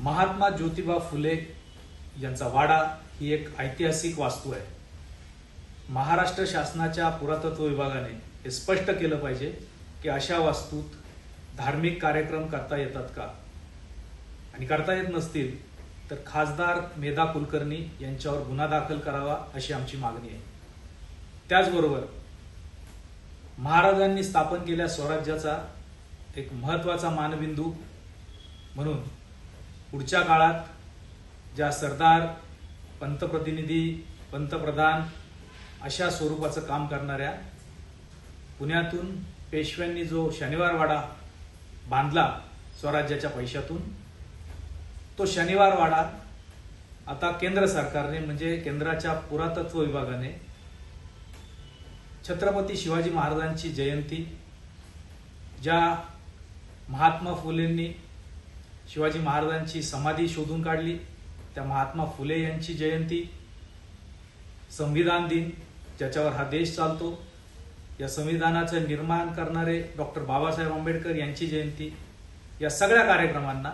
महात्मा ज्योतिबा फुले यांचा वाडा ही एक ऐतिहासिक वास्तू आहे। महाराष्ट्र शासनाच्या पुरातत्व विभागाने हे स्पष्ट केलं पाहिजे की अशा वास्तूत धार्मिक कार्यक्रम करता येतात का, आणि करता येत नसतील तर खासदार मेधा कुलकर्णी यांच्यावर गुन्हा दाखल करावा अशी आमची मागणी आहे। त्याचबरोबर महाराजांनी स्थापन केलेल्या स्वराज्याचा एक महत्त्वाचा मानबिंदू म्हणून पुढच्या काळात ज्या सरदार, पंतप्रतिनिधी, पंतप्रधान अशा स्वरूपाचं काम करणाऱ्या पुण्यातून पेशव्यांनी जो शनिवार वाडा बांधला स्वराज्याच्या पैशातून, तो शनिवार वाडा आता केंद्र सरकारने म्हणजे केंद्राच्या पुरातत्व विभागाने छत्रपती शिवाजी महाराजांची जयंती, ज्या महात्मा फुलेंनी शिवाजी महाराजांची समाधी शोधून काढली त्या महात्मा फुले यांची जयंती, संविधान दिन ज्याच्यावर हा देश चालतो, या संविधानाचं निर्माण करणारे डॉक्टर बाबासाहेब आंबेडकर यांची जयंती, या सगळ्या कार्यक्रमांना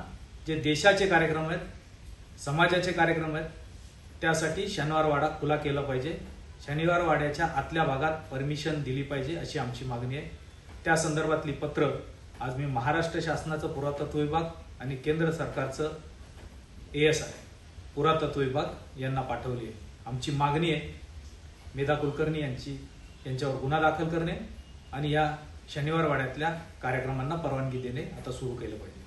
जे देशाचे कार्यक्रम आहेत, समाजाचे कार्यक्रम आहेत, त्यासाठी शनिवार वाडा खुला केला पाहिजे। शनिवार वाड्याच्या आतल्या भागात परमिशन दिली पाहिजे अशी आमची मागणी आहे। त्या संदर्भातली पत्र आज मी महाराष्ट्र शासनाचं पुरातत्व विभाग आणि केंद्र सरकारचं ASI पुरातत्व विभाग यांना पाठवली आहे। आमची मागणी आहे मेधा कुलकर्णी यांच्यावर गुन्हा दाखल करणे आणि या शनिवार वाड्यातल्या कार्यक्रमांना परवानगी देणे आता सुरू केलं पाहिजे।